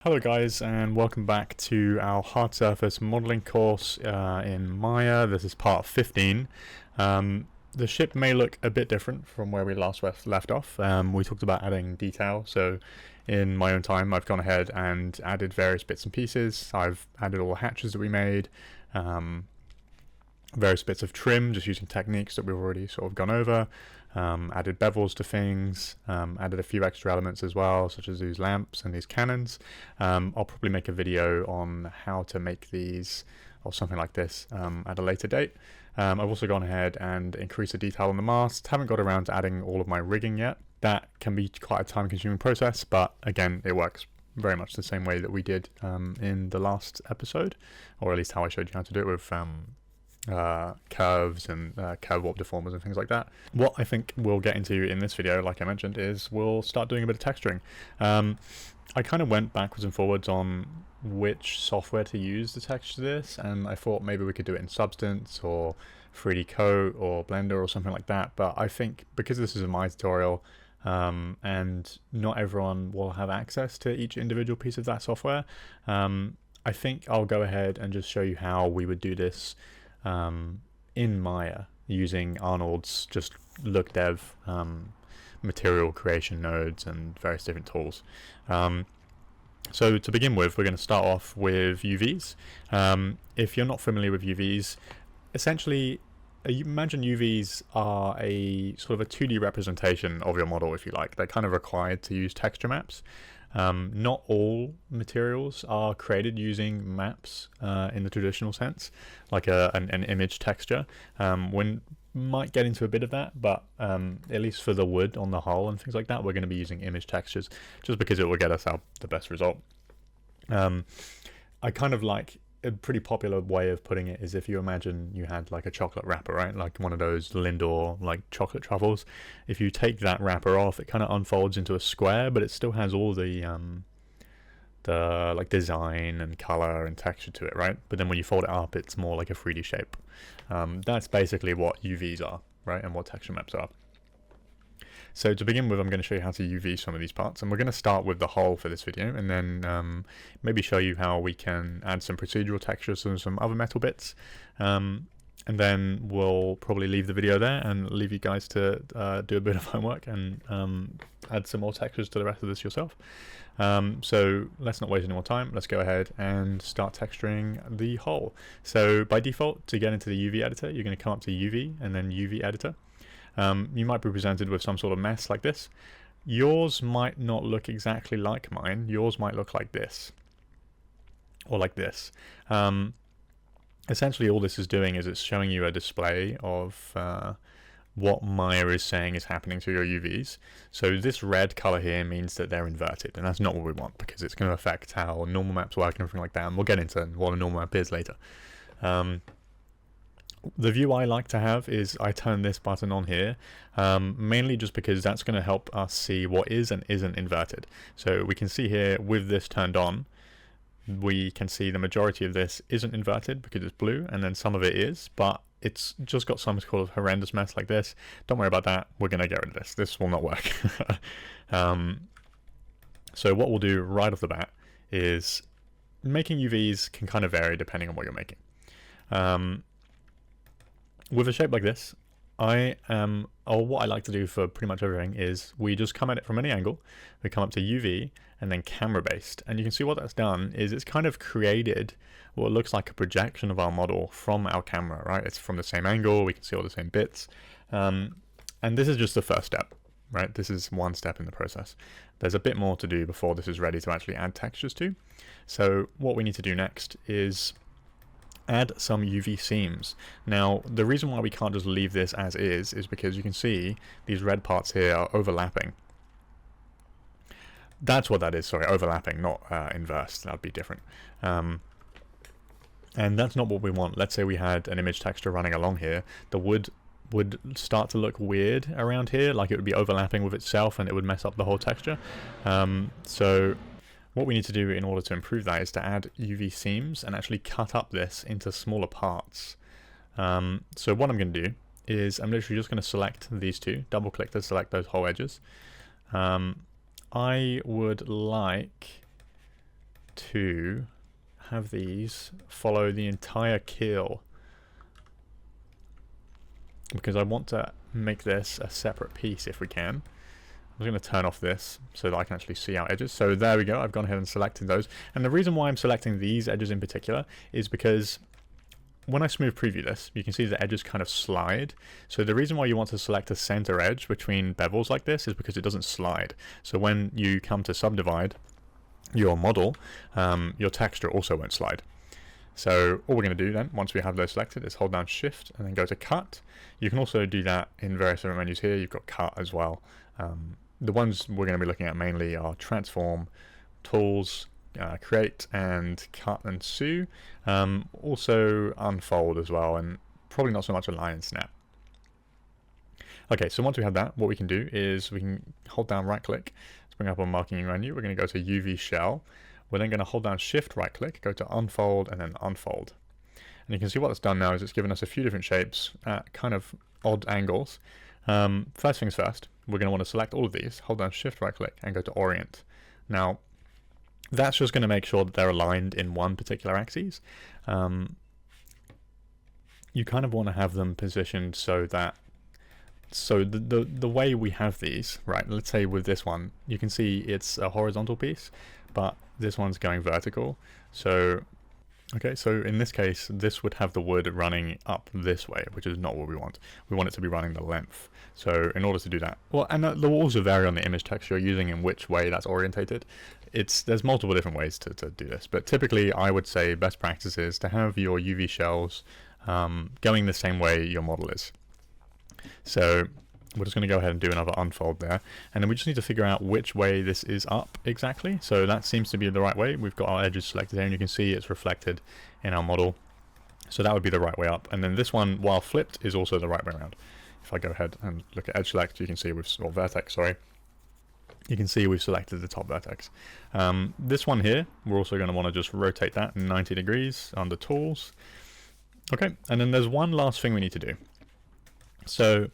Hello guys, and welcome back to our hard surface modeling course in Maya. This is part 15. The ship may look a bit different from where we last left off. We talked about adding detail, so in my own time I've gone ahead and added various bits and pieces. I've added all the hatches that we made, various bits of trim just using techniques that we've already sort of gone over, added bevels to things, added a few extra elements as well, such as these lamps and these cannons. I'll probably make a video on how to make these or something like this at a later date. I've also gone ahead and increased the detail on the mast. Haven't got around to adding all of my rigging yet. That can be quite a time consuming process, but again, it works very much the same way that we did in the last episode, or at least how I showed you how to do it with curves and curve warp deformers and things like that. What I think we'll get into in this video, like I mentioned, is we'll start doing a bit of texturing. I kind of went backwards and forwards on which software to use to texture this, and I thought maybe we could do it in Substance or 3D Coat or Blender or something like that, but I think because this is a my tutorial and not everyone will have access to each individual piece of that software, I think I'll go ahead and just show you how we would do this in Maya using Arnold's just look dev material creation nodes and various different tools. So to begin with, we're going to start off with UVs. If you're not familiar with UVs, essentially you imagine UVs are a sort of a 2D representation of your model, if you like. They're kind of required to use texture maps. Not all materials are created using maps in the traditional sense, like an image texture. We might get into a bit of that, but at least for the wood on the hull and things like that, we're going to be using image textures just because it will get us out the best result. I kind of like a pretty popular way of putting it is if you imagine you had like a chocolate wrapper, right? Like one of those Lindor like chocolate truffles. If you take that wrapper off, it kind of unfolds into a square, but it still has all the like design and color and texture to it, right? But then when you fold it up, it's more like a 3D shape. That's basically what UVs are, right? And what texture maps are. So to begin with, I'm going to show you how to UV some of these parts, and we're going to start with the hull for this video, and then maybe show you how we can add some procedural textures and some other metal bits, and then we'll probably leave the video there and leave you guys to do a bit of homework and add some more textures to the rest of this yourself. So let's not waste any more time. Let's go ahead and start texturing the hull. So by default, to get into the UV editor, you're going to come up to UV and then UV editor. You might be presented with some sort of mess like this. Yours might not look exactly like mine. Yours might look like this or like this. Essentially all this is doing is it's showing you a display of what Maya is saying is happening to your UVs. So this red color here means that they're inverted, and that's not what we want because it's going to affect how normal maps work and everything like that, and we'll get into what a normal map is later. The view I like to have is I turn this button on here, mainly just because that's going to help us see what is and isn't inverted. So we can see here with this turned on, we can see the majority of this isn't inverted because it's blue, and then some of it is, but it's just got some sort of horrendous mess like this. Don't worry about that. We're going to get rid of this. This will not work. So what we'll do right off the bat is making UVs can kind of vary depending on what you're making. With a shape like this, what I like to do for pretty much everything is we just come at it from any angle. We come up to UV and then camera based, and you can see what that's done is it's kind of created what looks like a projection of our model from our camera, right? It's from the same angle, we can see all the same bits, and this is just the first step, right? This is one step in the process. There's a bit more to do before this is ready to actually add textures to. So what we need to do next is add some UV seams. Now, the reason why we can't just leave this as is because you can see these red parts here are overlapping. That's what that is, sorry, overlapping, not inverse. That'd be different. And that's not what we want. Let's say we had an image texture running along here. The wood would start to look weird around here, like it would be overlapping with itself and it would mess up the whole texture. So what we need to do in order to improve that is to add UV seams and actually cut up this into smaller parts. So what I'm going to do is I'm literally just going to select these two, double click to select those whole edges. I would like to have these follow the entire keel, because I want to make this a separate piece if we can. I'm going to turn off this so that I can actually see our edges. So there we go, I've gone ahead and selected those. And the reason why I'm selecting these edges in particular is because when I smooth preview this, you can see the edges kind of slide. So the reason why you want to select a center edge between bevels like this is because it doesn't slide. So when you come to subdivide your model, your texture also won't slide. So all we're going to do then, once we have those selected, is hold down Shift and then go to Cut. You can also do that in various different menus here. You've got Cut as well. The ones we're going to be looking at mainly are Transform, Tools, Create, and Cut and Sew. Also Unfold as well, and probably not so much Align and Snap. Okay, so once we have that, what we can do is we can hold down right click to bring up our marking menu. We're going to go to UV Shell. We're then going to hold down Shift right click, go to Unfold, and then Unfold. And you can see what it's done now is it's given us a few different shapes at kind of odd angles. First things first, we're going to want to select all of these, hold down Shift right click, and go to Orient. Now, that's just going to make sure that they're aligned in one particular axis. You kind of want to have them positioned so that the way we have these, right, let's say with this one, you can see it's a horizontal piece, but this one's going vertical. So, okay, so in this case, this would have the wood running up this way, which is not what we want. We want it to be running the length. So in order to do that, well, and that will also vary on the image text you're using and which way that's orientated. There's multiple different ways to do this, but typically I would say best practice is to have your UV shells going the same way your model is. So we're just going to go ahead and do another unfold there, and then we just need to figure out which way this is up exactly. So that seems to be the right way. We've got our edges selected here, and you can see it's reflected in our model. So that would be the right way up, and then this one, while flipped, is also the right way around. If I go ahead and look at edge select, you can see or vertex, sorry. You can see we've selected the top vertex. This one here, we're also going to want to just rotate that 90 degrees under Tools. Okay, and then there's one last thing we need to do. So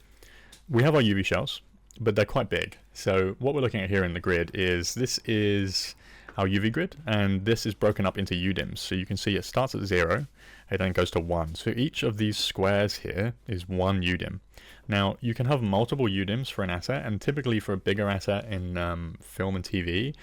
we have our UV shells, but they're quite big. So what we're looking at here in the grid is, this is our UV grid, and this is broken up into UDIMs. So you can see it starts at 0, it then goes to 1. So each of these squares here is one UDIM. Now, you can have multiple UDIMs for an asset, and typically for a bigger asset in film and TV,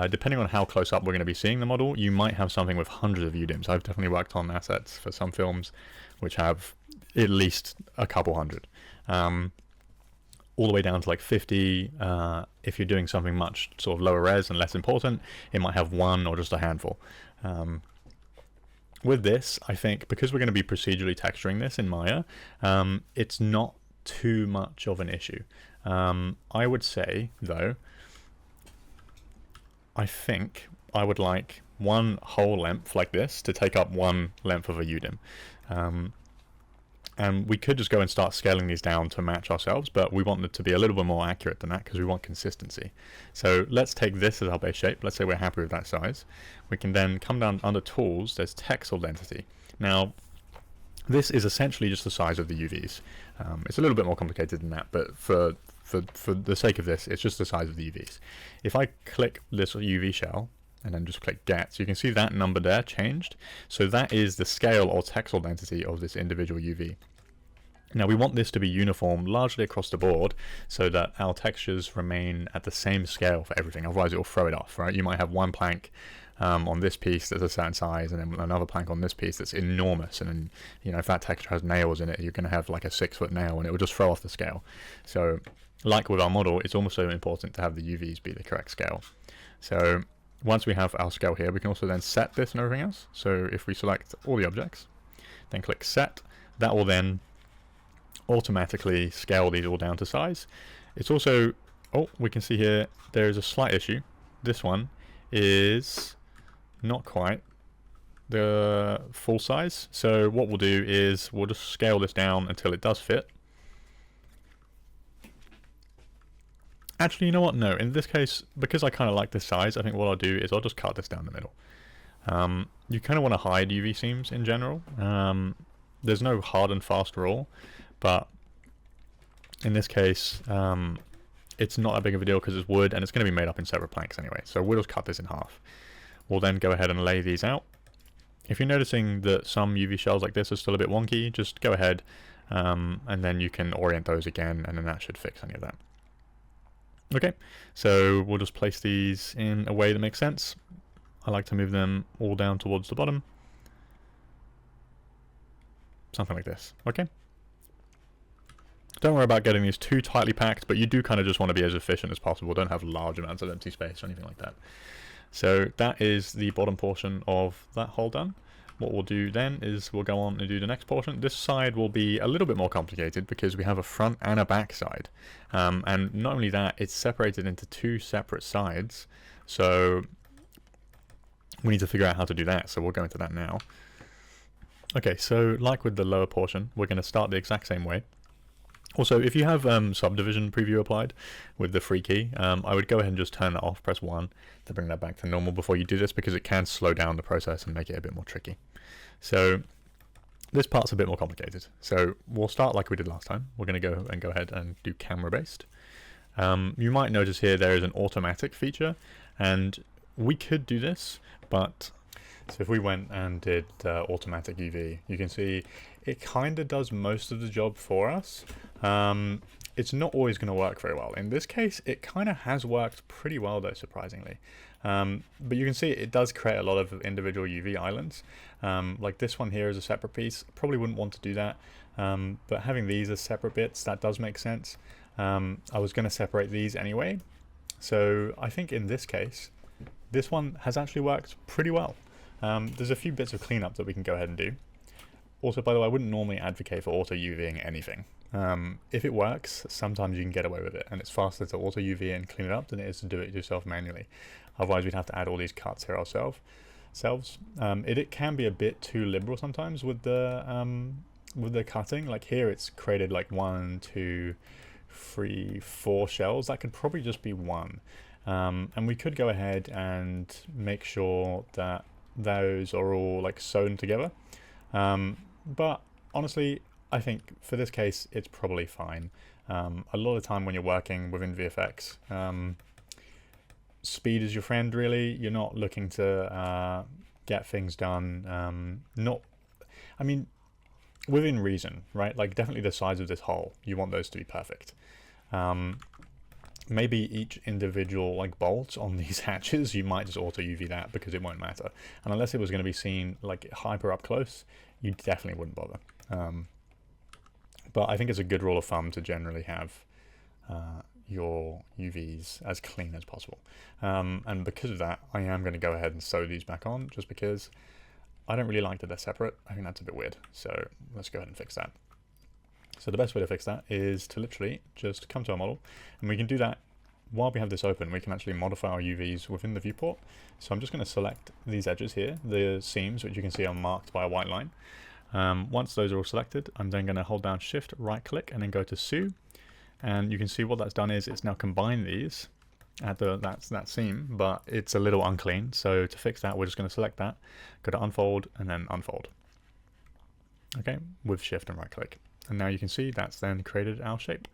depending on how close up we're going to be seeing the model, you might have something with hundreds of UDIMs. I've definitely worked on assets for some films which have at least a couple hundred. All the way down to like 50. If you're doing something much sort of lower res and less important, it might have one or just a handful. With this, I think, because we're going to be procedurally texturing this in Maya, it's not too much of an issue. I would say, though, I think I would like one whole length like this to take up one length of a UDIM. And we could just go and start scaling these down to match ourselves, but we want them to be a little bit more accurate than that because we want consistency. So let's take this as our base shape. Let's say we're happy with that size. We can then come down under Tools, there's Texel Density. Now, this is essentially just the size of the UVs. It's a little bit more complicated than that, but for the sake of this, it's just the size of the UVs. If I click this UV shell, and then just click Get, so you can see that number there changed. So that is the scale or texel density of this individual UV. Now we want this to be uniform largely across the board so that our textures remain at the same scale for everything, otherwise it will throw it off, right? You might have one plank on this piece that's a certain size, and then another plank on this piece that's enormous, and then, you know, if that texture has nails in it, you're going to have like a 6-foot nail and it will just throw off the scale. So like with our model, it's also important to have the UVs be the correct scale. So once we have our scale here, we can also then set this and everything else. So if we select all the objects, then click Set, that will then automatically scale these all down to size. It's also, oh, we can see here there's a slight issue. This one is not quite the full size. So what we'll do is we'll just scale this down until it does fit. Actually, you know what? No, in this case, because I kind of like this size, I think what I'll do is I'll just cut this down the middle. You kind of want to hide UV seams in general. There's no hard and fast rule, but in this case, it's not that big of a deal because it's wood and it's going to be made up in separate planks anyway. So we'll just cut this in half. we'll then go ahead and lay these out. If you're noticing that some UV shells like this are still a bit wonky, just go ahead and then you can orient those again, and then that should fix any of that. Okay, so we'll just place these in a way that makes sense. I like to move them all down towards the bottom. Something like this, okay? Don't worry about getting these too tightly packed, but you do kind of just want to be as efficient as possible. Don't have large amounts of empty space or anything like that. So that is the bottom portion of that hole done. What we'll do then is we'll go on and do the next portion. This side will be a little bit more complicated because we have a front and a back side. And not only that, it's separated into two separate sides. So we need to figure out how to do that. So we'll go into that now. Okay, so like with the lower portion, we're going to start the exact same way. Also, if you have subdivision preview applied with the free key, I would go ahead and just turn that off, press 1 to bring that back to normal before you do this, because it can slow down the process and make it a bit more tricky. So this part's a bit more complicated. So we'll start like we did last time. We're going to go ahead and do camera based. You might notice here there is an automatic feature, and we could do this, but so if we went and did automatic UV, you can see it kind of does most of the job for us. It's not always going to work very well. In this case, it kind of has worked pretty well though, surprisingly. But you can see it does create a lot of individual UV islands. Like this one here is a separate piece. Probably wouldn't want to do that. But having these as separate bits, that does make sense. I was going to separate these anyway. So I think in this case, this one has actually worked pretty well. There's a few bits of cleanup that we can go ahead and do. Also, by the way, I wouldn't normally advocate for auto UVing anything. If it works, sometimes you can get away with it, and it's faster to auto UV and clean it up than it is to do it yourself manually. Otherwise, we'd have to add all these cuts here ourselves. It can be a bit too liberal sometimes with the cutting. Like here, it's created like 1, 2, 3, 4 shells. That could probably just be one. And we could go ahead and make sure that those are all like sewn together. But honestly, I think for this case, it's probably fine. A lot of the time when you're working within VFX, speed is your friend, really. You're not looking to get things done. I mean, within reason, right? Like definitely the size of this hole, you want those to be perfect. Maybe each individual like bolt on these hatches, you might just auto UV that because it won't matter. And unless it was going to be seen like hyper up close, you definitely wouldn't bother. But I think it's a good rule of thumb to generally have your UVs as clean as possible. And because of that, I am going to go ahead and sew these back on, just because I don't really like that they're separate. I think that's a bit weird. So let's go ahead and fix that. So the best way to fix that is to literally just come to our model, and we can do that while we have this open. We can actually modify our UVs within the viewport. So I'm just going to select these edges here, the seams, which you can see are marked by a white line. Once those are all selected, I'm then going to hold down Shift, right click, and then go to Sew. And you can see what that's done is it's now combined these at that seam, but it's a little unclean. So to fix that, we're just going to select that, go to Unfold, and then Unfold. Okay, with Shift and right click. And now you can see that's then created our shape.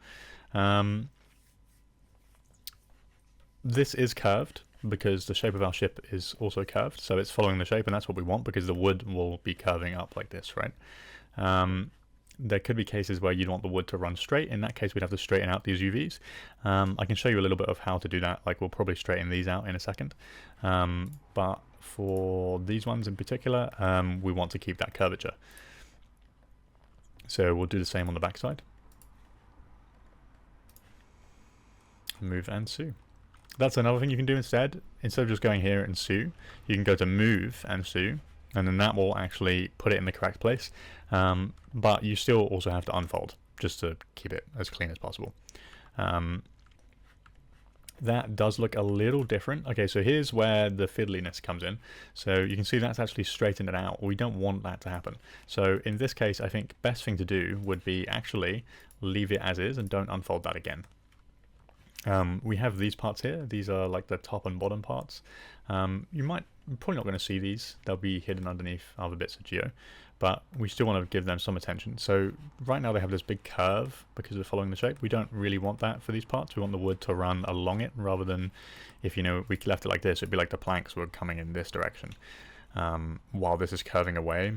This is curved because the shape of our ship is also curved. So it's following the shape, and that's what we want because the wood will be curving up like this, right? There could be cases where you'd want the wood to run straight. In that case, we'd have to straighten out these UVs. I can show you a little bit of how to do that. Like we'll probably straighten these out in a second. But for these ones in particular, we want to keep that curvature. So we'll do the same on the back side. Move and Sew. That's another thing you can do instead. Instead of just going here and Sew, you can go to Move and Sew, and then that will actually put it in the correct place. But you still also have to unfold just to keep it as clean as possible. That does look a little different. Okay, so here's where the fiddliness comes in. So you can see that's actually straightened it out. We don't want that to happen. So in this case, I think best thing to do would be actually leave it as is and don't unfold that again. We have these parts here. These are like the top and bottom parts. You might we're probably not going to see these. They'll be hidden underneath other bits of geo, but we still want to give them some attention. So right now they have this big curve because we're following the shape. We don't really want that for these parts. We want the wood to run along it rather than, if we left it like this, it'd be like the planks were coming in this direction while this is curving away.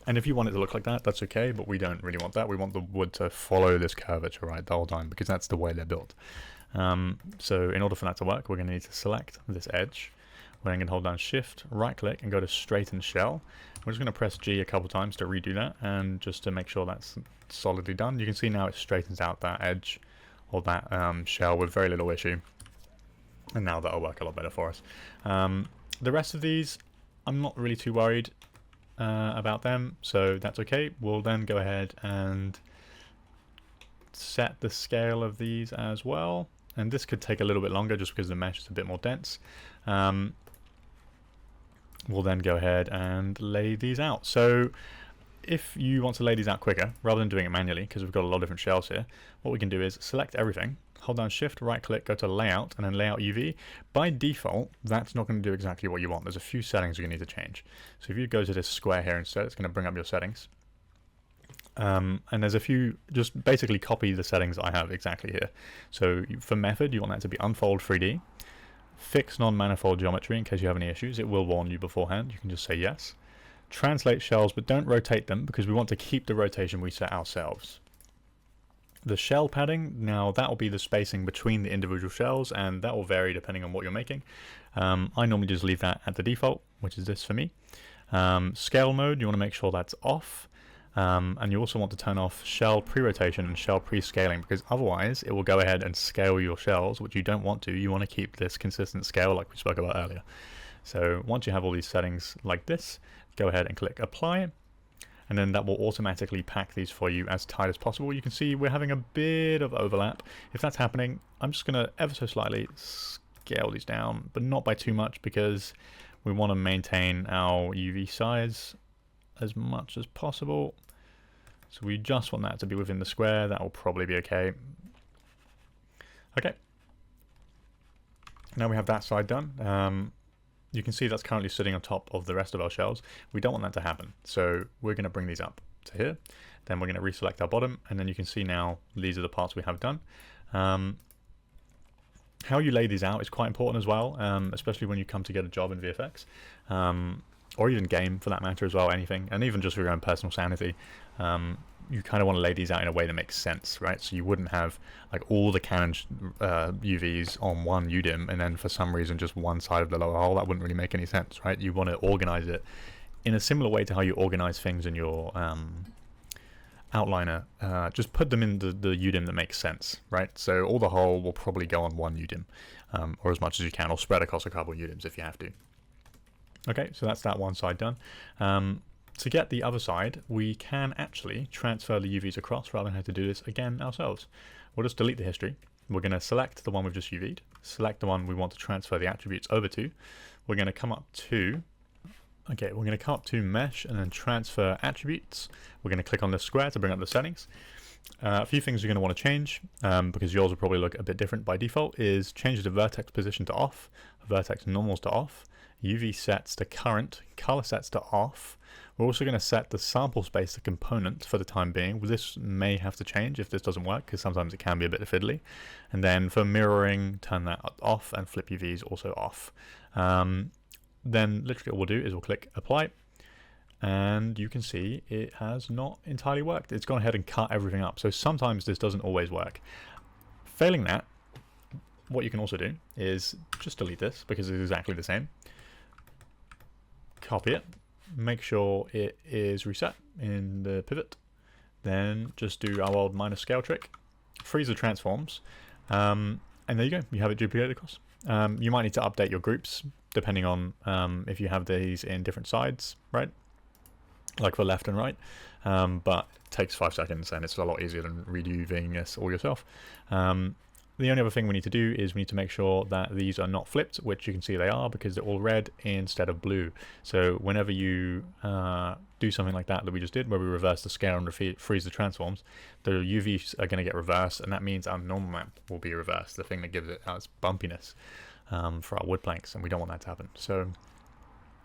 And if you want it to look like that, that's okay, but we don't really want that. We want the wood to follow this curvature, right, the whole time, because that's the way they're built. So in order for that to work, we're going to need to select this edge. We're then going to hold down Shift, right-click, and go to Straighten Shell. We're just going to press G a couple times to redo that, and just to make sure that's solidly done. You can see now it straightens out that edge, or that shell with very little issue. And now that'll work a lot better for us. The rest of these, I'm not really too worried about them, so that's okay. We'll then go ahead and set the scale of these as well, and this could take a little bit longer just because the mesh is a bit more dense. We'll then go ahead and lay these out. So if you want to lay these out quicker rather than doing it manually, because we've got a lot of different shells here, what we can do is select everything, hold down Shift, right click, go to Layout, and then Layout UV. By default, that's not going to do exactly what you want. There's a few settings you're going to need to change. So if you go to this square here instead, it's going to bring up your settings. And there's a few, just basically copy the settings I have exactly here. So for method, you want that to be unfold 3D, fix non-manifold geometry in case you have any issues. It will warn you beforehand. You can just say yes. Translate shells, but don't rotate them because we want to keep the rotation we set ourselves. The shell padding, now that will be the spacing between the individual shells, and that will vary depending on what you're making. I normally just leave that at the default, which is this for me. Scale mode, you want to make sure that's off. And you also want to turn off shell pre-rotation and shell pre-scaling, because otherwise it will go ahead and scale your shells, which you don't want to. You want to keep this consistent scale like we spoke about earlier. So once you have all these settings like this, go ahead and click Apply, and then that will automatically pack these for you as tight as possible. You can see we're having a bit of overlap. If that's happening, I'm just going to ever so slightly scale these down, but not by too much, because we want to maintain our UV size as much as possible. So we just want that to be within the square. That will probably be okay. Okay. Now we have that side done. You can see that's currently sitting on top of the rest of our shells. We don't want that to happen. So we're going to bring these up to here. Then we're going to reselect our bottom. And then you can see now these are the parts we have done. How you lay these out is quite important as well, especially when you come to get a job in VFX. Or even game for that matter as well, anything. And even just for your own personal sanity. You kind of want to lay these out in a way that makes sense, right? So you wouldn't have like all the Canon UVs on one UDIM and then for some reason just one side of the lower hull. That wouldn't really make any sense, right? You want to organize it in a similar way to how you organize things in your outliner. Just put them in the UDIM that makes sense, right? So all the hull will probably go on one UDIM, or as much as you can, or spread across a couple of UDIMs if you have to. Okay, so that's that one side done. To get the other side, we can actually transfer the UVs across rather than have to do this again ourselves. We'll just delete the history. We're going to select the one we've just UV'd, select the one we want to transfer the attributes over to. We're going to come up to, Mesh and then Transfer Attributes. We're going to click on this square to bring up the settings. A few things you're going to want to change, because yours will probably look a bit different by default, is change the vertex position to off, vertex normals to off, UV sets to current, color sets to off. We're also going to set the sample space to component for the time being. Well, this may have to change if this doesn't work, because sometimes it can be a bit fiddly. And then for mirroring, turn that off, and flip UVs also off. Then literally what we'll do is we'll click Apply, and you can see it has not entirely worked. It's gone ahead and cut everything up. So sometimes this doesn't always work. Failing that, what you can also do is just delete this because it's exactly the same. Copy it. Make sure it is reset in the pivot. Then just do our old minus scale trick. Freeze the transforms. And there you go. You have it duplicated across. You might need to update your groups depending on if you have these in different sides, right? Like for left and right. But it takes 5 seconds and it's a lot easier than redoing this all yourself. The only other thing we need to do is we need to make sure that these are not flipped, which you can see they are because they're all red instead of blue. So whenever you do something like that we just did, where we reverse the scale and freeze the transforms, the UVs are going to get reversed, and that means our normal map will be reversed, the thing that gives it its bumpiness. for our wood planks, and we don't want that to happen. So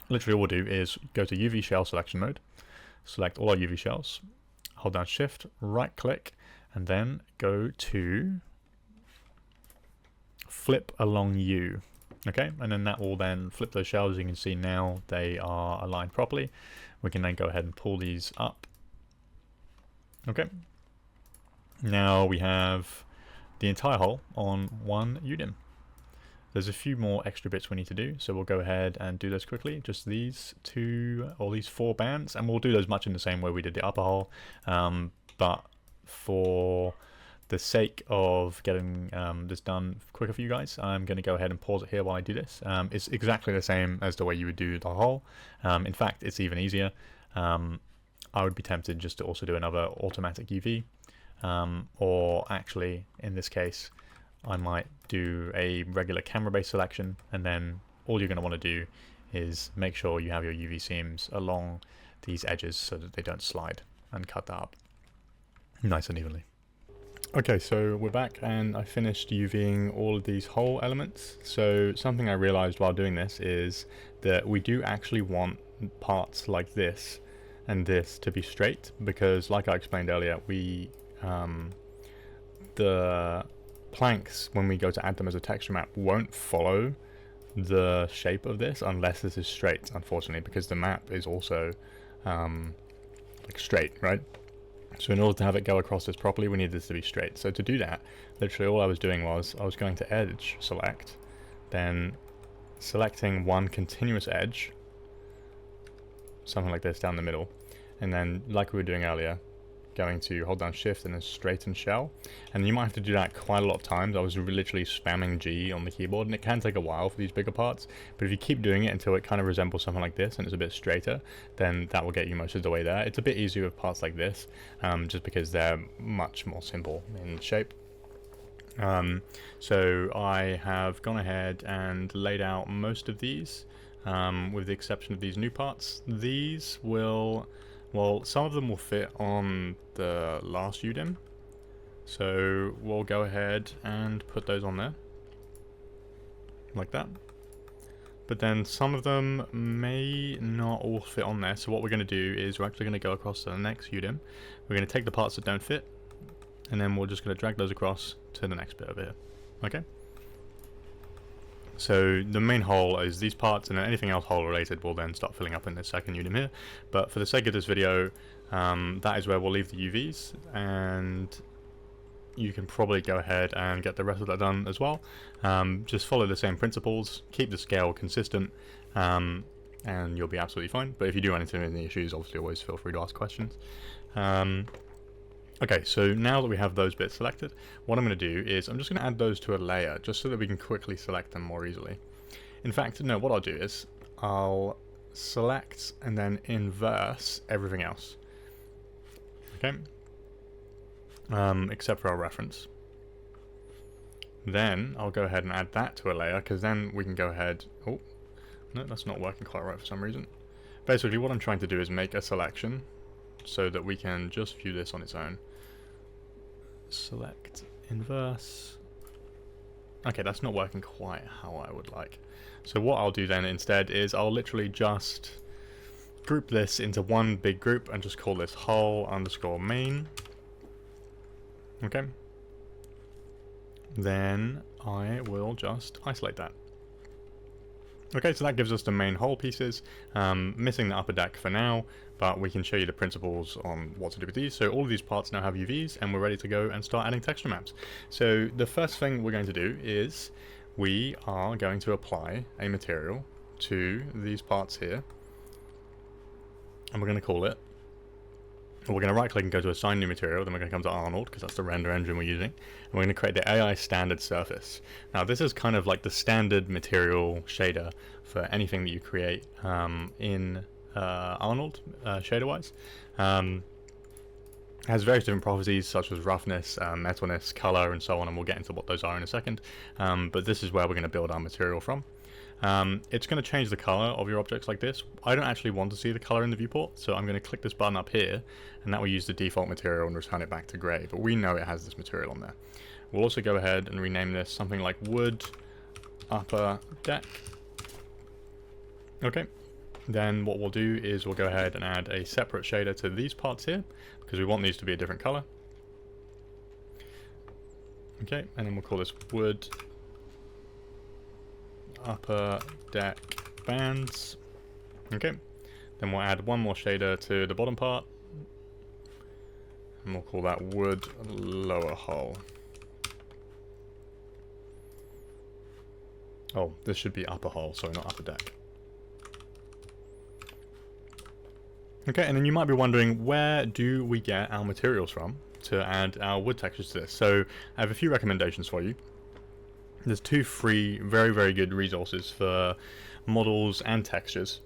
literally all we'll do is go to UV shell selection mode, select all our UV shells, hold down shift, right click, and then go to flip along U. Okay, and then that will then flip those shells. You can see now they are aligned properly. We can then go ahead and pull these up. Okay, now we have the entire hole on one UDIM. There's a few more extra bits we need to do, so we'll go ahead and do those quickly. Just these two, or these 4 bands, and we'll do those much in the same way we did the upper hole, but for the sake of getting this done quicker for you guys, I'm going to go ahead and pause it here while I do this. It's exactly the same as the way you would do the hole. In fact, it's even easier. I would be tempted just to also do another automatic UV, or actually in this case I might do a regular camera-based selection, and then all you're going to want to do is make sure you have your UV seams along these edges so that they don't slide, and cut that up nice and evenly. Okay, so we're back and I finished UVing all of these hole elements. So something I realized while doing this is that we do actually want parts like this and this to be straight, because like I explained earlier, we the planks, when we go to add them as a texture map, won't follow the shape of this unless this is straight, unfortunately, because the map is also like straight, right? So in order to have it go across this properly, we need this to be straight. So to do that, literally all I was doing was I was going to edge select, then selecting one continuous edge, something like this down the middle, and then like we were doing earlier, going to hold down shift and then straighten shell. And you might have to do that quite a lot of times. I was literally spamming G on the keyboard, and it can take a while for these bigger parts, but if you keep doing it until it kind of resembles something like this and it's a bit straighter, then that will get you most of the way there. It's a bit easier with parts like this, just because they're much more simple in shape. So I have gone ahead and laid out most of these, with the exception of these new parts. These will, well, some of them will fit on the last UDIM, so we'll go ahead and put those on there, like that. But then some of them may not all fit on there, so what we're going to do is we're actually going to go across to the next UDIM. We're going to take the parts that don't fit, and then we're just going to drag those across to the next bit over here. Okay? So the main hole is these parts, and then anything else hole related will then start filling up in this second UDIM here. But for the sake of this video, that is where we'll leave the UVs, and you can probably go ahead and get the rest of that done as well. Just follow the same principles, keep the scale consistent, and you'll be absolutely fine. But if you do run into any issues, obviously always feel free to ask questions. Okay, so now that we have those bits selected, what I'm going to do is I'm just going to add those to a layer, just so that we can quickly select them more easily. In fact, no, what I'll do is I'll select and then inverse everything else. Okay, except for our reference. Then I'll go ahead and add that to a layer, because then we can go ahead... Oh, no, that's not working quite right for some reason. Basically, what I'm trying to do is make a selection so that we can just view this on its own. Select, inverse. Okay, that's not working quite how I would like. So what I'll do then instead is I'll literally just group this into one big group and just call this hole underscore main. Okay. Then I will just isolate that. Okay, so that gives us the main hole pieces, missing the upper deck for now, but we can show you the principles on what to do with these. So all of these parts now have UVs, and we're ready to go and start adding texture maps. So the first thing we're going to do is we are going to apply a material to these parts here, and we're going to call it, we're going to right click and go to assign new material, then we're going to come to Arnold, because that's the render engine we're using, and we're going to create the AI standard surface. Now this is kind of like the standard material shader for anything that you create in Arnold, shader wise. It has various different properties such as roughness, metalness, color, and so on, and we'll get into what those are in a second. But this is where we're going to build our material from. It's going to change the color of your objects like this. I don't actually want to see the color in the viewport, so I'm going to click this button up here, and that will use the default material and return it back to gray, but we know it has this material on there. We'll also go ahead and rename this something like wood upper deck. Okay, then what we'll do is we'll go ahead and add a separate shader to these parts here, because we want these to be a different color. Okay, and then we'll call this wood upper deck bands. Okay, then we'll add one more shader to the bottom part, and we'll call that wood lower hull. Oh, this should be upper hull, sorry, not upper deck. Okay, and then you might be wondering, where do we get our materials from to add our wood textures to this? So I have a few recommendations for you. There's two free, very, very good resources for models and textures.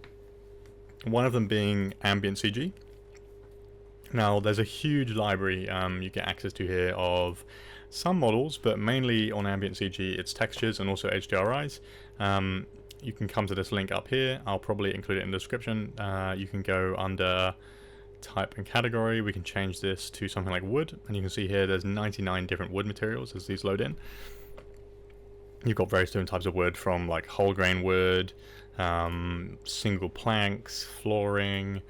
One of them being AmbientCG. Now, there's a huge library you get access to here of some models, but mainly on AmbientCG, it's textures and also HDRIs. You can come to this link up here. I'll probably include it in the description. You can go under type and category. We can change this to something like wood, and you can see here there's 99 different wood materials as these load in. You've got various different types of wood, from like whole grain wood, single planks, flooring,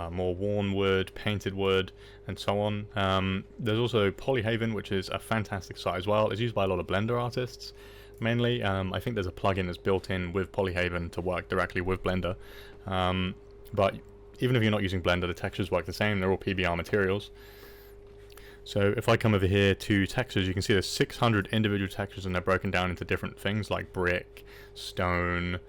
more worn wood, painted wood, and so on. There's also Polyhaven, which is a fantastic site as well. It's used by a lot of Blender artists, mainly. I think there's a plugin that's built in with Polyhaven to work directly with Blender. But even if you're not using Blender, the textures work the same. They're all PBR materials. So if I come over here to textures, you can see there's 600 individual textures, and they're broken down into different things like brick, stone,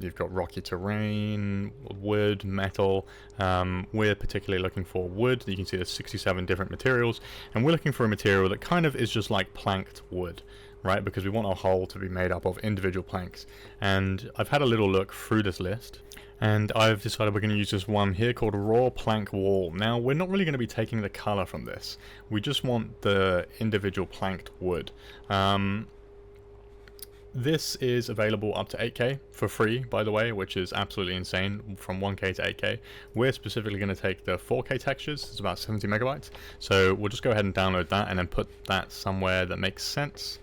you've got rocky terrain, wood, metal. We're particularly looking for wood. You can see there's 67 different materials, and we're looking for a material that kind of is just like planked wood, right? Because we want our hull to be made up of individual planks. And I've had a little look through this list, and I've decided we're going to use this one here called raw plank wall. Now, we're not really going to be taking the color from this. We just want the individual planked wood. This is available up to 8K for free, by the way, which is absolutely insane, from 1K to 8K. We're specifically going to take the 4K textures. It's about 70 megabytes. So we'll just go ahead and download that and then put that somewhere that makes sense.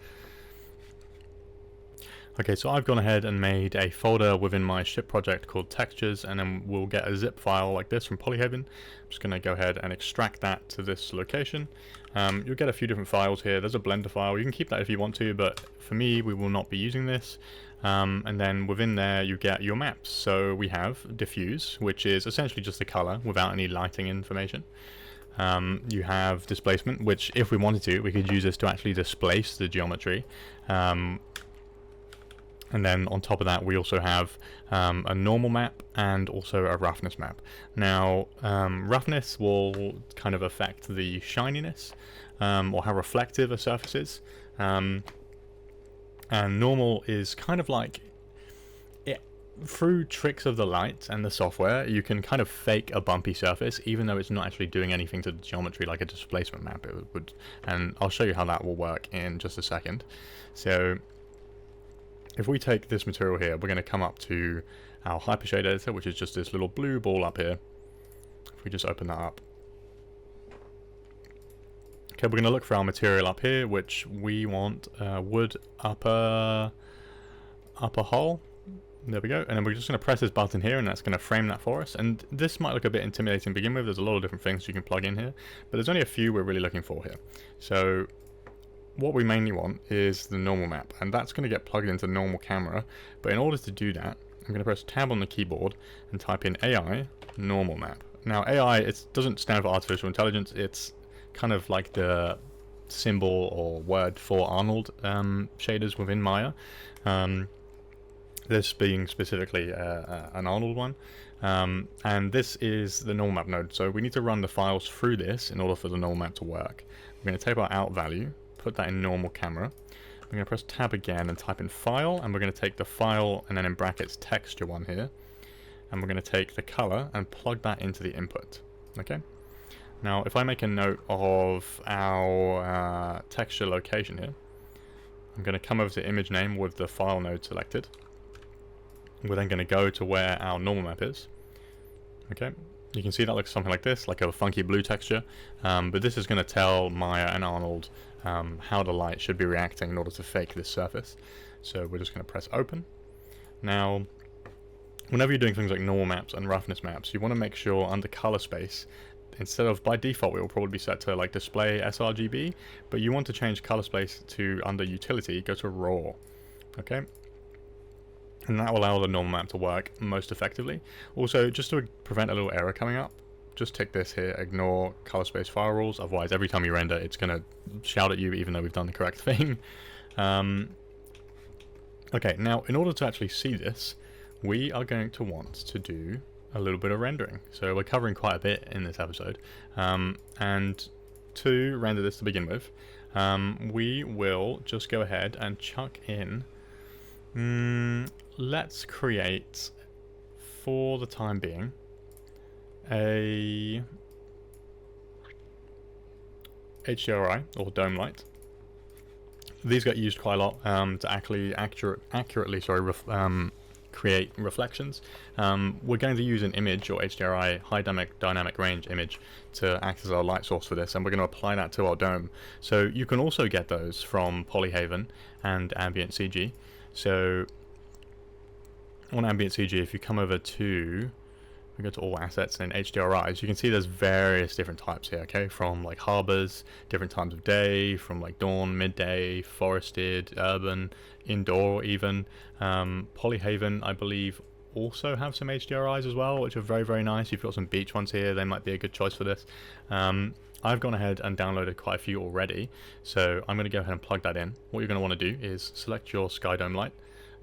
Okay, so I've gone ahead and made a folder within my ship project called textures, and then we'll get a zip file like this from Polyhaven. I'm just going to go ahead and extract that to this location. You'll get a few different files here. There's a Blender file. You can keep that if you want to, but for me, we will not be using this. And then within there, you get your maps. So we have diffuse, which is essentially just the color without any lighting information. You have displacement, which if we wanted to, we could use this to actually displace the geometry. And then on top of that, we also have a normal map and also a roughness map. Now, roughness will kind of affect the shininess or how reflective a surface is. And normal is kind of like, through tricks of the light and the software, you can kind of fake a bumpy surface, even though it's not actually doing anything to the geometry like a displacement map it would. And I'll show you how that will work in just a second. So if we take this material here, we're going to come up to our Hypershade editor, which is just this little blue ball up here. If we just open that up. Okay, we're going to look for our material up here, which we want wood upper hull. There we go. And then we're just going to press this button here, and that's going to frame that for us. And this might look a bit intimidating to begin with. There's a lot of different things you can plug in here, but there's only a few we're really looking for here. So what we mainly want is the normal map, and that's going to get plugged into normal camera. But in order to do that, I'm going to press tab on the keyboard and type in AI normal map. Now AI, it doesn't stand for artificial intelligence. It's kind of like the symbol or word for Arnold shaders within Maya. This being specifically an Arnold one. And this is the normal map node. So we need to run the files through this in order for the normal map to work. We're going to take our out value, put that in normal camera. We're going to press tab again and type in file, and we're going to take the file and then in brackets texture one here, and we're going to take the color and plug that into the input. Okay. Now if I make a note of our texture location here, I'm going to come over to image name with the file node selected. We're then going to go to where our normal map is. Okay. You can see that looks something like this, like a funky blue texture, but this is going to tell Maya and Arnold how the light should be reacting in order to fake this surface. So we're just going to press open. Now, whenever you're doing things like normal maps and roughness maps, you want to make sure under color space, instead of, by default it will probably be set to like display sRGB, but you want to change color space to, under utility, go to raw. Okay, and that will allow the normal map to work most effectively. Also, just to prevent a little error coming up, just tick this here, ignore color space file rules, otherwise every time you render it's going to shout at you even though we've done the correct thing. Okay, now in order to actually see this, we are going to want to do a little bit of rendering. So we're covering quite a bit in this episode, and to render this to begin with, we will just go ahead and chuck in, let's create, for the time being, a HDRI or dome light. These get used quite a lot to accurately create reflections. We're going to use an image or HDRI, high dynamic range image, to act as our light source for this, and we're going to apply that to our dome. So you can also get those from Polyhaven and AmbientCG. So on AmbientCG, if you come over to, we go to all assets and HDRIs, you can see there's various different types here, okay, from like harbors, different times of day, from like dawn, midday, forested, urban, indoor even. Polyhaven, I believe, also have some HDRIs as well, which are very, very nice. You've got some beach ones here, they might be a good choice for this. I've gone ahead and downloaded quite a few already, so I'm going to go ahead and plug that in. What you're going to want to do is select your sky dome light,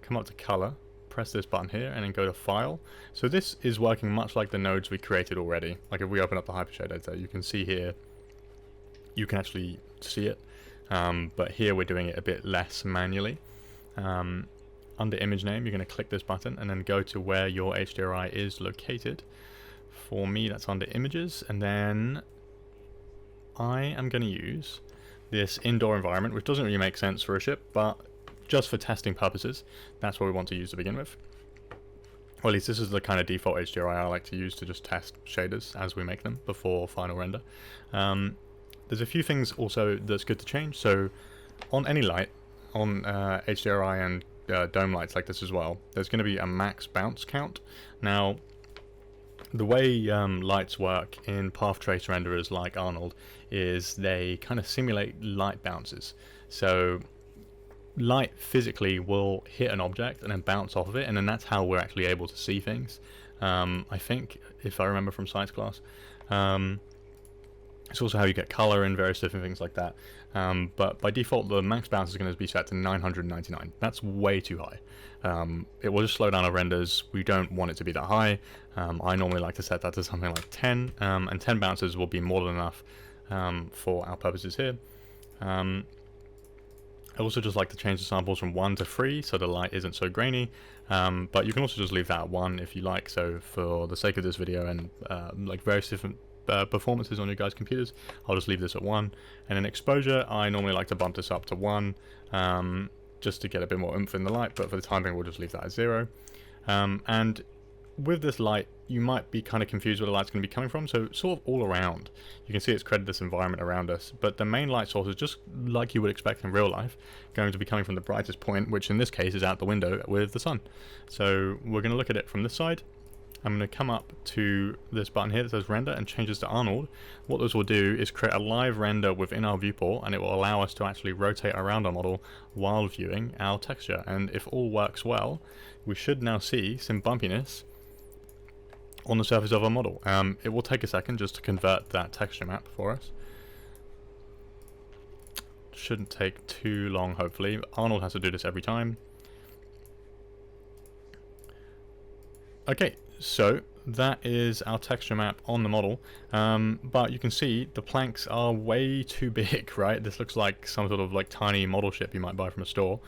come up to color, press this button here, and then go to file. So this is working much like the nodes we created already. Like if we open up the Hypershade editor, you can see here, you can actually see it, but here we're doing it a bit less manually. Under image name, you're going to click this button and then go to where your HDRI is located. For me, that's under images, and then I am going to use this indoor environment, which doesn't really make sense for a ship, but just for testing purposes, that's what we want to use to begin with. Or at least this is the kind of default HDRI I like to use to just test shaders as we make them before final render. There's a few things also that's good to change. So on any light, on HDRI and dome lights like this as well, there's going to be a max bounce count. Now, the way lights work in path trace renderers like Arnold is they kind of simulate light bounces. So light physically will hit an object and then bounce off of it, and then that's how we're actually able to see things. I think, if I remember from science class, it's also how you get color and various different things like that. But by default, the max bounce is going to be set to 999. That's way too high. It will just slow down our renders. We don't want it to be that high. I normally like to set that to something like 10, and 10 bounces will be more than enough for our purposes here. I also just like to change the samples from 1 to 3 so the light isn't so grainy, but you can also just leave that at 1 if you like. So for the sake of this video and like various different performances on your guys' computers, I'll just leave this at 1. And in exposure, I normally like to bump this up to 1 just to get a bit more oomph in the light, but for the time being we'll just leave that at 0. And with this light, you might be kind of confused where the light's going to be coming from, so sort of all around. You can see it's created this environment around us, but the main light source is just like you would expect in real life, going to be coming from the brightest point, which in this case is out the window with the sun. So we're going to look at it from this side. I'm going to come up to this button here that says render and change this to Arnold. What this will do is create a live render within our viewport, and it will allow us to actually rotate around our model while viewing our texture. And if all works well, we should now see some bumpiness on the surface of our model. It will take a second just to convert that texture map for us. Shouldn't take too long, hopefully. Arnold has to do this every time. Okay, so that is our texture map on the model, but you can see the planks are way too big, right? This looks like some sort of like tiny model ship you might buy from a store.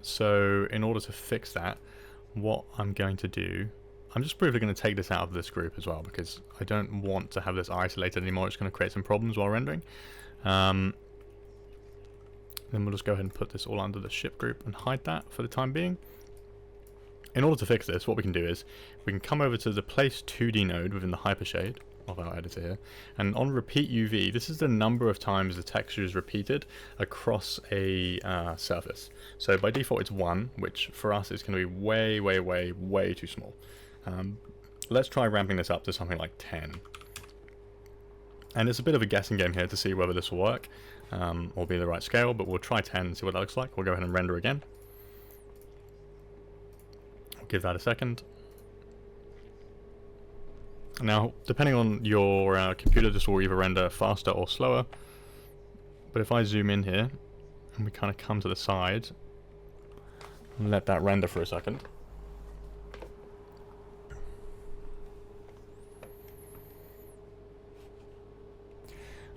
So in order to fix that, what I'm going to do, I'm just briefly going to take this out of this group as well, because I don't want to have this isolated anymore. It's going to create some problems while rendering. Then we'll just go ahead and put this all under the ship group and hide that for the time being. In order to fix this, what we can do is we can come over to the place 2D node within the Hypershade of our editor here. And on repeat UV, this is the number of times the texture is repeated across a surface. So by default it's 1, which for us is going to be way, way, way, way too small. Let's try ramping this up to something like 10. And it's a bit of a guessing game here to see whether this will work or be the right scale, but we'll try 10 and see what that looks like. We'll go ahead and render again. I'll give that a second. Now, depending on your computer, this will either render faster or slower. But if I zoom in here, and we kind of come to the side, and let that render for a second.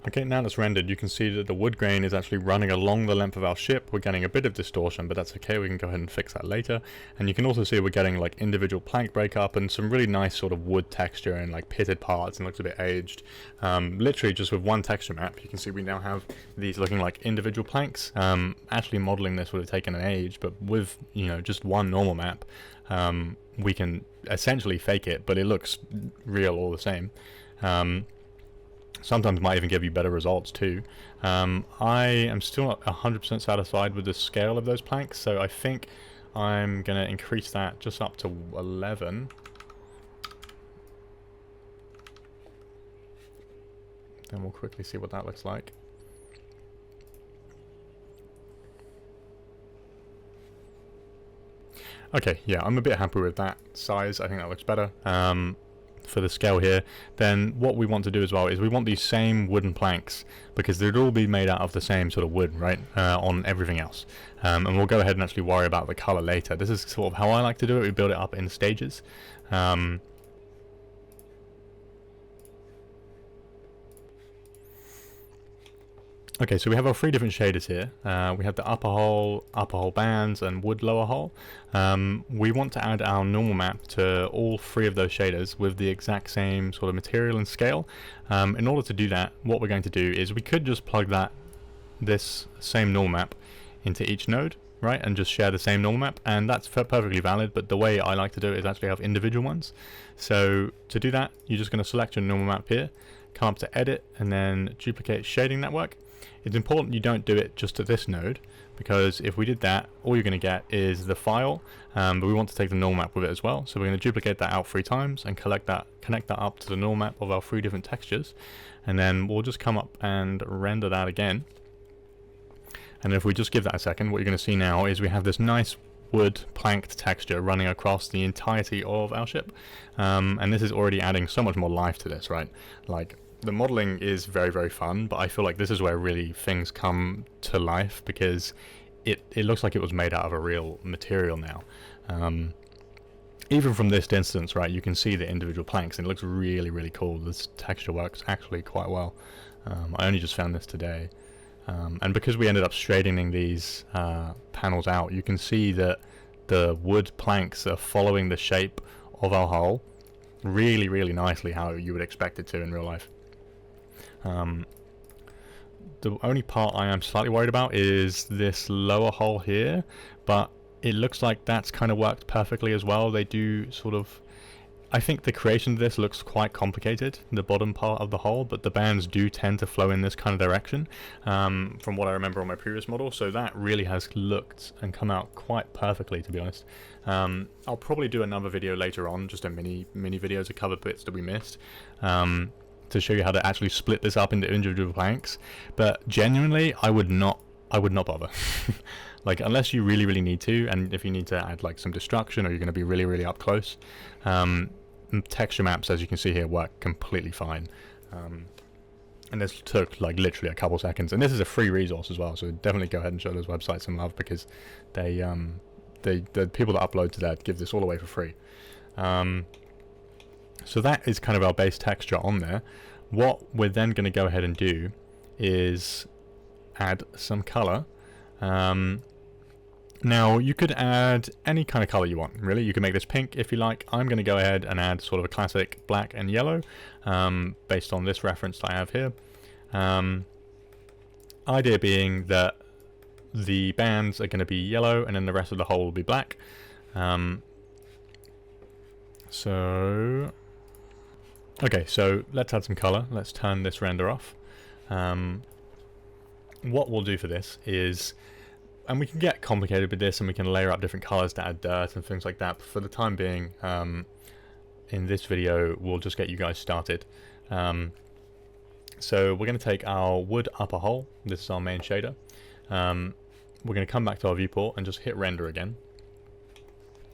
Okay, now that's rendered, you can see that the wood grain is actually running along the length of our ship. We're getting a bit of distortion, but that's okay, we can go ahead and fix that later. And you can also see we're getting like individual plank breakup and some really nice sort of wood texture and like pitted parts, and looks a bit aged. Literally just with one texture map, you can see we now have these looking like individual planks. Actually modeling this would have taken an age, but with, you know, just one normal map, we can essentially fake it, but it looks real all the same. Sometimes might even give you better results too. I am still not 100% satisfied with the scale of those planks, so I think I'm going to increase that just up to 11. Then we'll quickly see what that looks like. Okay, yeah, I'm a bit happy with that size. I think that looks better. For the scale here, then what we want to do as well is we want these same wooden planks, because they'd all be made out of the same sort of wood, right, on everything else. And we'll go ahead and actually worry about the color later. This is sort of how I like to do it. We build it up in stages. Okay, so we have our 3 different shaders here. We have the upper hole bands, and wood lower hole. We want to add our normal map to all 3 of those shaders with the exact same sort of material and scale. In order to do that, what we're going to do is we could just plug this same normal map into each node, right, and just share the same normal map, and that's perfectly valid, but the way I like to do it is actually have individual ones. So to do that, you're just going to select your normal map here, come up to edit, and then duplicate shading network. It's important you don't do it just at this node, because if we did that, all you're going to get is the file, but we want to take the normal map with it as well. So we're going to duplicate that out 3 times and connect that up to the normal map of our 3 different textures, and then we'll just come up and render that again. And if we just give that a second, what you're going to see now is we have this nice wood planked texture running across the entirety of our ship, and this is already adding so much more life to this, right? Like, the modeling is very, very fun, but I feel like this is where really things come to life, because it looks like it was made out of a real material now. Even from this distance, right, you can see the individual planks, and it looks really, really cool. This texture works actually quite well. I only just found this today. And because we ended up straightening these panels out, you can see that the wood planks are following the shape of our hull really, really nicely, how you would expect it to in real life. The only part I am slightly worried about is this lower hole here, but it looks like that's kind of worked perfectly as well. They do sort of, I think the creation of this looks quite complicated, the bottom part of the hole, but the bands do tend to flow in this kind of direction, from what I remember on my previous model, so that really has looked and come out quite perfectly, to be honest. I'll probably do another video later on, just a mini videos of covered bits that we missed, to show you how to actually split this up into individual planks, but genuinely I would not bother. Like, unless you really, really need to, and if you need to add like some destruction, or you're going to be really, really up close, texture maps, as you can see here, work completely fine. And this took like literally a couple seconds, and this is a free resource as well, so definitely go ahead and show those websites some love, because the people that upload to that give this all away for free. So that is kind of our base texture on there. What we're then going to go ahead and do is add some color. Now you could add any kind of color you want, really. You can make this pink if you like. I'm going to go ahead and add sort of a classic black and yellow, based on this reference that I have here. Idea being that the bands are going to be yellow, and then the rest of the hole will be black. Okay, so let's add some color. Let's turn this render off. What we'll do for this is, and we can get complicated with this and we can layer up different colors to add dirt and things like that, but for the time being, in this video, we'll just get you guys started. So we're going to take our wood upper hole. This is our main shader. We're going to come back to our viewport and just hit render again.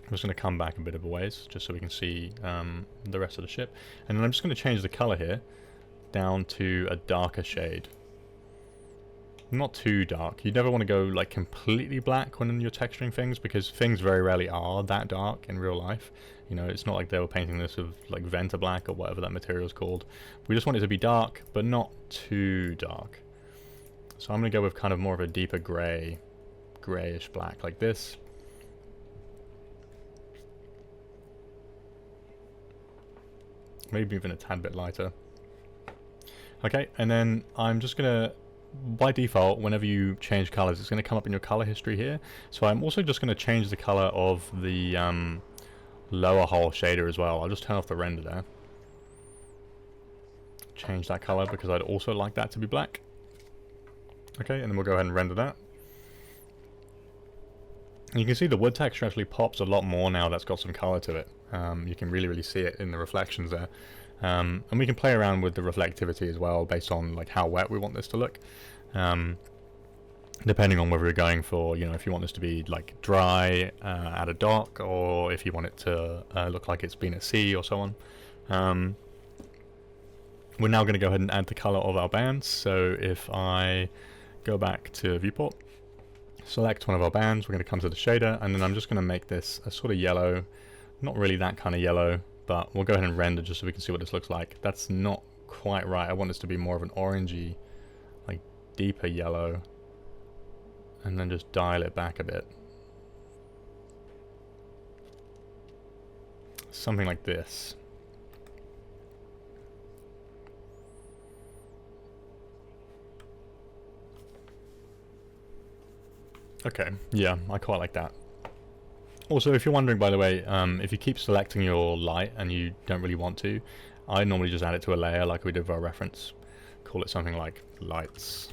I'm just going to come back a bit of a ways just so we can see the rest of the ship. And then I'm just going to change the color here down to a darker shade. Not too dark. You never want to go like completely black when you're texturing things, because things very rarely are that dark in real life. You know, it's not like they were painting this with like Venta black or whatever that material is called. We just want it to be dark, but not too dark. So I'm going to go with kind of more of a deeper grey, greyish black like this. Maybe even a tad bit lighter. Okay, and then I'm just going to, by default, whenever you change colors, it's going to come up in your color history here. So I'm also just going to change the color of the lower hole shader as well. I'll just turn off the render there. Change that color because I'd also like that to be black. Okay, and then we'll go ahead and render that. And you can see the wood texture actually pops a lot more now that's got some color to it. You can really see it in the reflections there. And we can play around with the reflectivity as well based on like how wet we want this to look. Depending on whether you're going for, you know, if you want this to be like dry at a dock, or if you want it to look like it's been at sea or so on. We're now going to go ahead and add the color of our bands. So if I go back to viewport, select one of our bands, we're going to come to the shader, and then I'm just going to make this a sort of yellow, not really that kind of yellow, but we'll go ahead and render just so we can see what this looks like. That's not quite right. I want this to be more of an orangey, like deeper yellow, and then just dial it back a bit. Something like this. Okay, yeah, I quite like that. Also, if you're wondering, by the way, if you keep selecting your light and you don't really want to, I normally just add it to a layer like we did for our reference. Call it something like lights.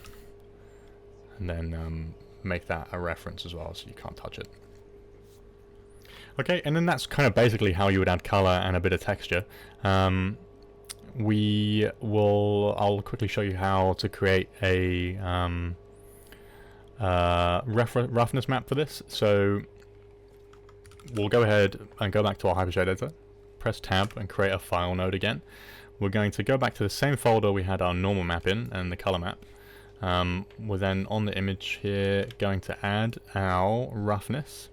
And then make that a reference as well so you can't touch it. Okay, and then that's kind of basically how you would add color and a bit of texture. I'll quickly show you how to create a roughness map for this. So we'll go ahead and go back to our Hypershade editor, press tab and create a file node again. We're going to go back to the same folder we had our normal map in and the color map. We're then on the image here going to add our roughness.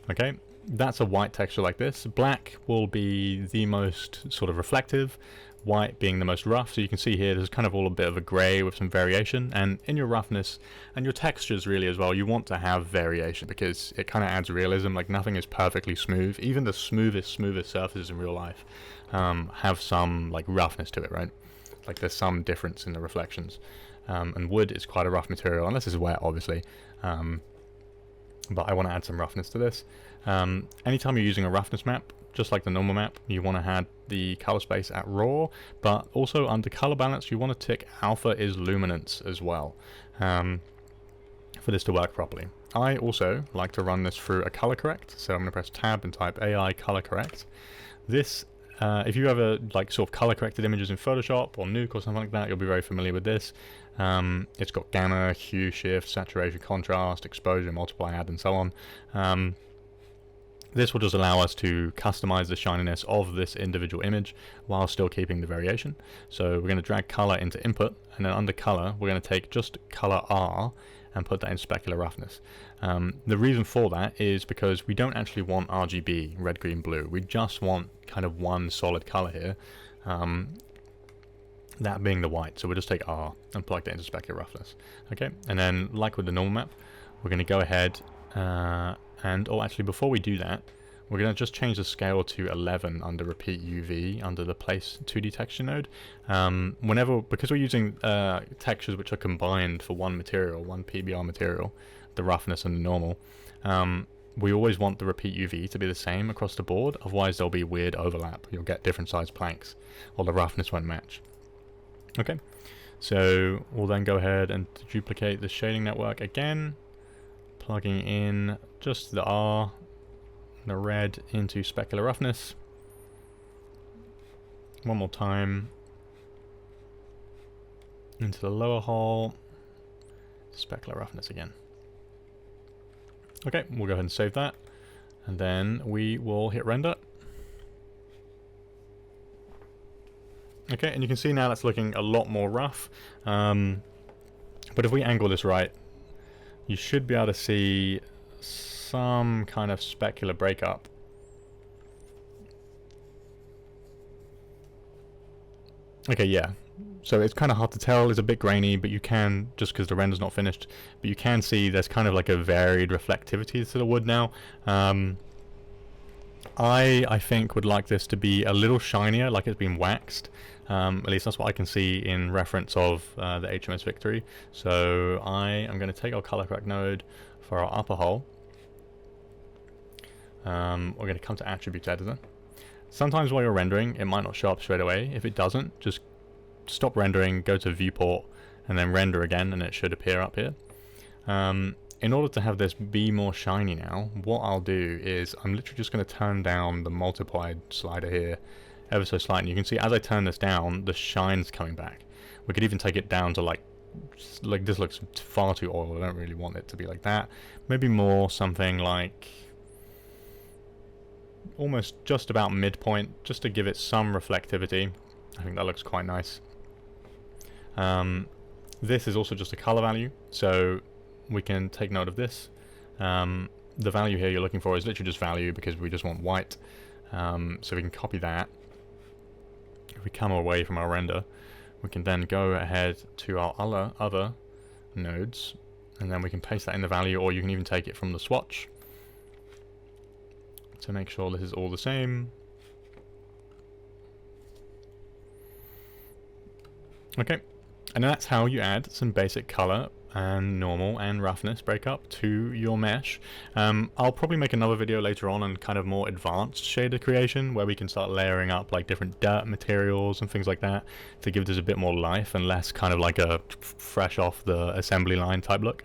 Okay, that's a white texture like this. Black will be the most sort of reflective, white being the most rough. So you can see here there's kind of all a bit of a grey with some variation, and in your roughness and your textures really as well, you want to have variation because it kind of adds realism. Like nothing is perfectly smooth. Even the smoothest surfaces in real life have some like roughness to it, right? Like there's some difference in the reflections. And wood is quite a rough material, unless it's wet obviously, but I want to add some roughness to this. Anytime you're using a roughness map, just like the normal map, you want to have the color space at raw, but also under color balance you want to tick alpha is luminance as well, for this to work properly. I also like to run this through a color correct, so I'm going to press tab and type AI color correct. This if you ever like sort of color corrected images in Photoshop or Nuke or something like that, you'll be very familiar with this. It's got gamma, hue, shift, saturation, contrast, exposure, multiply, add, and so on. This will just allow us to customize the shininess of this individual image while still keeping the variation. So we're going to drag color into input, and then under color we're going to take just color R and put that in specular roughness. The reason for that is because we don't actually want RGB, red, green, blue. We just want kind of one solid color here, that being the white. So we'll just take R and plug that into specular roughness. Okay, and then like with the normal map, we're going to go ahead actually before we do that, we're going to just change the scale to 11 under repeat UV under the place 2D texture node. Because we're using textures which are combined for one material, one PBR material, the roughness and the normal, we always want the repeat UV to be the same across the board, otherwise there'll be weird overlap. You'll get different sized planks, or the roughness won't match. Okay, so we'll then go ahead and duplicate the shading network again, plugging in just the R, the red into specular roughness. One more time into the lower hole, specular roughness again. Okay, we'll go ahead and save that, and then we will hit render. Okay, and you can see now that's looking a lot more rough, but if we angle this right, you should be able to see some kind of specular breakup. Okay, yeah. So it's kind of hard to tell, it's a bit grainy, but you can, just because the render's not finished, but you can see there's kind of like a varied reflectivity to the wood now. I think would like this to be a little shinier, like it's been waxed. At least that's what I can see in reference of the HMS Victory. So I am going to take our color correct node for our upper hull. We're going to come to Attributes Editor. Sometimes while you're rendering, it might not show up straight away. If it doesn't, just stop rendering, go to Viewport, and then render again, and it should appear up here. In order to have this be more shiny now, what I'll do is I'm literally just going to turn down the multiplied slider here ever so slightly. You can see as I turn this down, the shine's coming back. We could even take it down to like this looks far too oil. I don't really want it to be like that. Maybe more something like almost just about midpoint, just to give it some reflectivity. I think that looks quite nice. This is also just a color value, so we can take note of this. The value here you're looking for is literally just value because we just want white. So we can copy that. If we come away from our render, we can then go ahead to our other nodes, and then we can paste that in the value, or you can even take it from the swatch to make sure this is all the same. Okay, and that's how you add some basic color and normal and roughness breakup to your mesh. I'll probably make another video later on kind of more advanced shader creation, where we can start layering up like different dirt materials and things like that to give this a bit more life and less kind of like a fresh off the assembly line type look.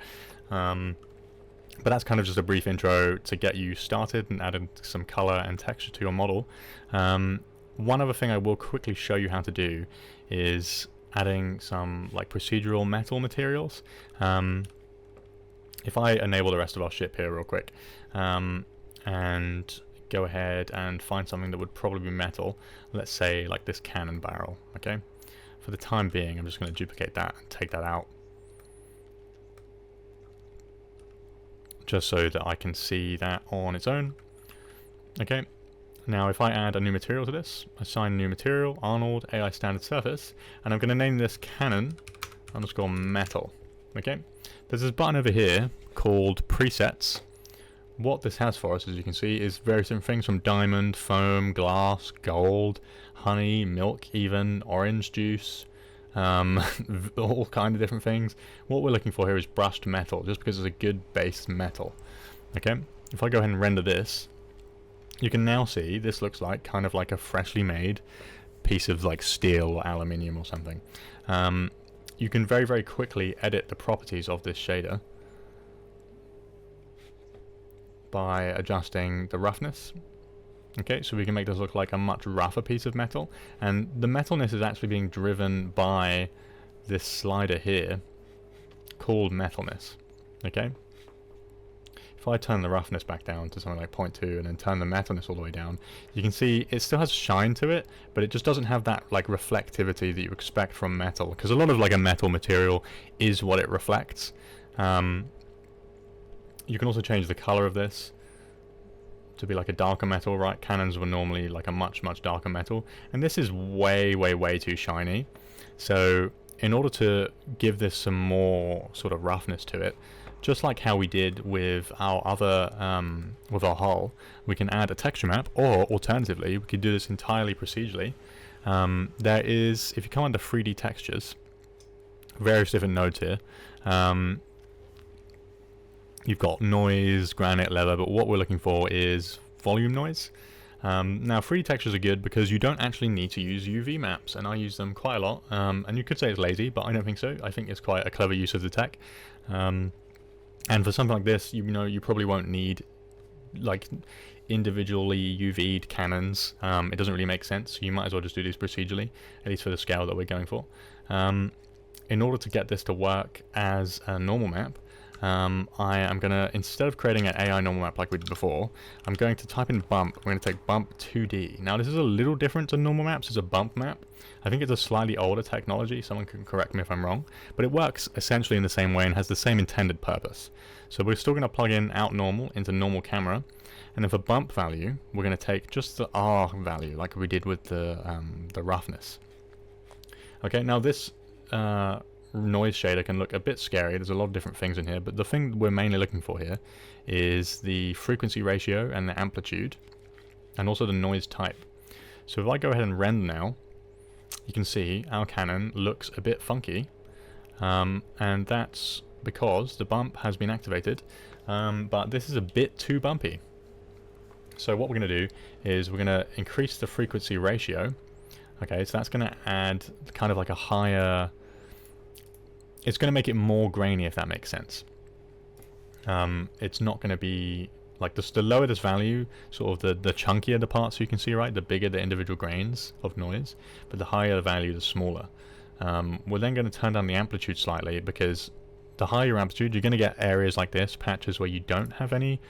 But that's kind of just a brief intro to get you started and added some color and texture to your model. One other thing I will quickly show you how to do is adding some like procedural metal materials. If I enable the rest of our ship here real quick, and go ahead and find something that would probably be metal, let's say like this cannon barrel, okay? For the time being, I'm just going to duplicate that and take that out, just so that I can see that on its own. Okay. Now if I add a new material to this, assign new material, Arnold, AI standard surface, and I'm going to name this cannon underscore metal. Okay, there's this button over here called presets. What this has for us, as you can see, is various different things from diamond, foam, glass, gold, honey, milk even, orange juice, all kind of different things. What we're looking for here is brushed metal, just because it's a good base metal. Okay, if I go ahead and render this, you can now see this looks like kind of like a freshly made piece of like steel or aluminium or something. You can very, very quickly edit the properties of this shader by adjusting the roughness. Okay, so we can make this look like a much rougher piece of metal, and the metalness is actually being driven by this slider here called metalness. Okay, if I turn the roughness back down to something like 0.2 and then turn the metalness all the way down, you can see it still has shine to it, but it just doesn't have that like reflectivity that you expect from metal, because a lot of like a metal material is what it reflects. You can also change the color of this to be like a darker metal, right? Cannons were normally like a much, much darker metal, and this is way, way, way too shiny. So in order to give this some more sort of roughness to it, just like how we did with our other, with our hull, we can add a texture map, or alternatively, we could do this entirely procedurally. There is, if you come under 3D textures, various different nodes here, You've got noise, granite, leather, but what we're looking for is volume noise. Now 3D textures are good because you don't actually need to use UV maps, and I use them quite a lot. And you could say it's lazy, but I don't think so. I think it's quite a clever use of the tech. And for something like this, you probably won't need like individually UV'd cannons. It doesn't really make sense, so you might as well just do these procedurally, at least for the scale that we're going for. In order to get this to work as a normal map, I am going to, instead of creating an AI normal map like we did before, I'm going to type in bump. I'm going to take bump 2D. Now this is a little different to normal maps. It's a bump map. I think it's a slightly older technology. Someone can correct me if I'm wrong, but it works essentially in the same way and has the same intended purpose. So we're still going to plug in out normal into normal camera, and then for bump value, we're going to take just the R value like we did with the roughness. Okay, now this noise shader can look a bit scary. There's a lot of different things in here, but the thing we're mainly looking for here is the frequency ratio and the amplitude, and also the noise type. So if I go ahead and render now, you can see our cannon looks a bit funky, and that's because the bump has been activated, but this is a bit too bumpy. So what we're going to do is we're going to increase the frequency ratio. Okay, so that's going to add kind of like a higher, it's going to make it more grainy, if that makes sense. It's not going to be like the lower this value, sort of the chunkier the parts you can see, right? The bigger the individual grains of noise, but the higher the value, the smaller. We're then going to turn down the amplitude slightly, because the higher your amplitude, you're going to get areas like this, patches where you don't have any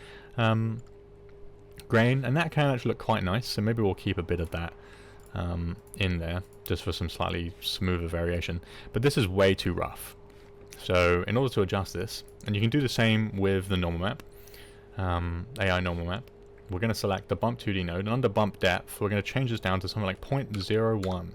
grain, and that can actually look quite nice, so maybe we'll keep a bit of that in there, just for some slightly smoother variation. But this is way too rough. So in order to adjust this, and you can do the same with the normal map, AI normal map, we're going to select the bump 2D node, and under bump depth, we're going to change this down to something like 0.01.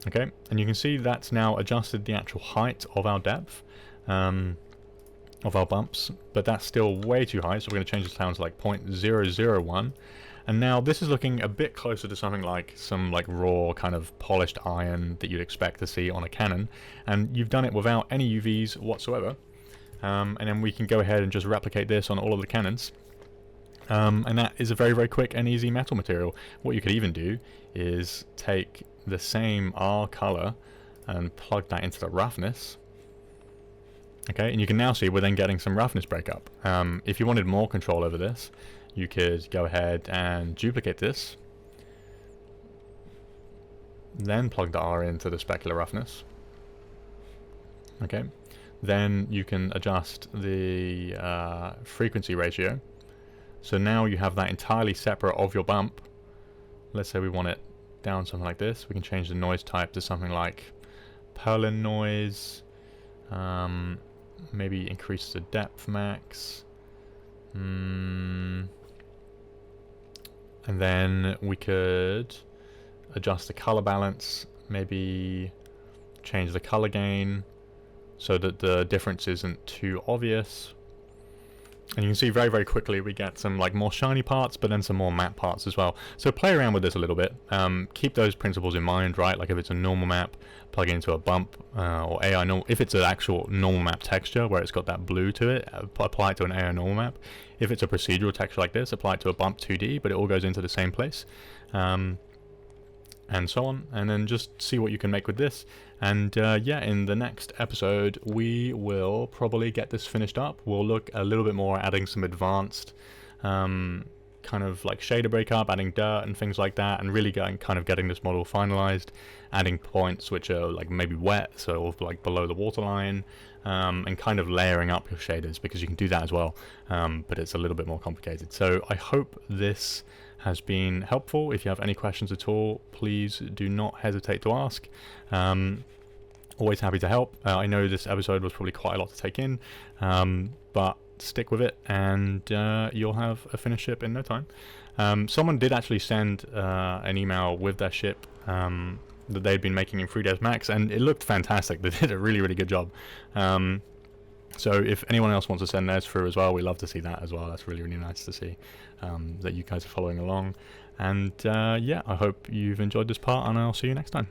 Okay, and you can see that's now adjusted the actual height of our depth, of our bumps, but that's still way too high, so we're going to change this down to like 0.001. And now this is looking a bit closer to something like some like raw kind of polished iron that you'd expect to see on a cannon, and you've done it without any UVs whatsoever. And then we can go ahead and just replicate this on all of the cannons. And that is a very, very quick and easy metal material. What you could even do is take the same R color and plug that into the roughness. Okay, and you can now see we're then getting some roughness breakup. If you wanted more control over this, you could go ahead and duplicate this, then plug the R into the specular roughness. Okay, then you can adjust the frequency ratio. So now you have that entirely separate of your bump. Let's say we want it down something like this. We can change the noise type to something like Perlin noise. Maybe increase the depth max. And then we could adjust the color balance, maybe change the color gain so that the difference isn't too obvious. And you can see very, very quickly we get some like more shiny parts, but then some more matte parts as well. So play around with this a little bit. Keep those principles in mind, right? Like if it's a normal map, plug it into a bump, or AI normal. If it's an actual normal map texture where it's got that blue to it, apply it to an AI normal map. If it's a procedural texture like this, apply it to a bump 2D, but it all goes into the same place. And so on, and then just see what you can make with this. And yeah, in the next episode we will probably get this finished up. We'll look a little bit more at adding some advanced kind of like shader breakup, adding dirt and things like that, and really getting this model finalized, adding points which are like maybe wet, so like below the waterline, and kind of layering up your shaders, because you can do that as well, but it's a little bit more complicated. So I hope this has been helpful. If you have any questions at all, please do not hesitate to ask. Always happy to help. I know this episode was probably quite a lot to take in, but stick with it and you'll have a finished ship in no time. Someone did actually send an email with their ship that they'd been making in 3ds Max, and it looked fantastic. They did a really, really good job. So if anyone else wants to send theirs through as well, we love to see that as well. That's really, really nice to see that you guys are following along. And yeah, I hope you've enjoyed this part, and I'll see you next time.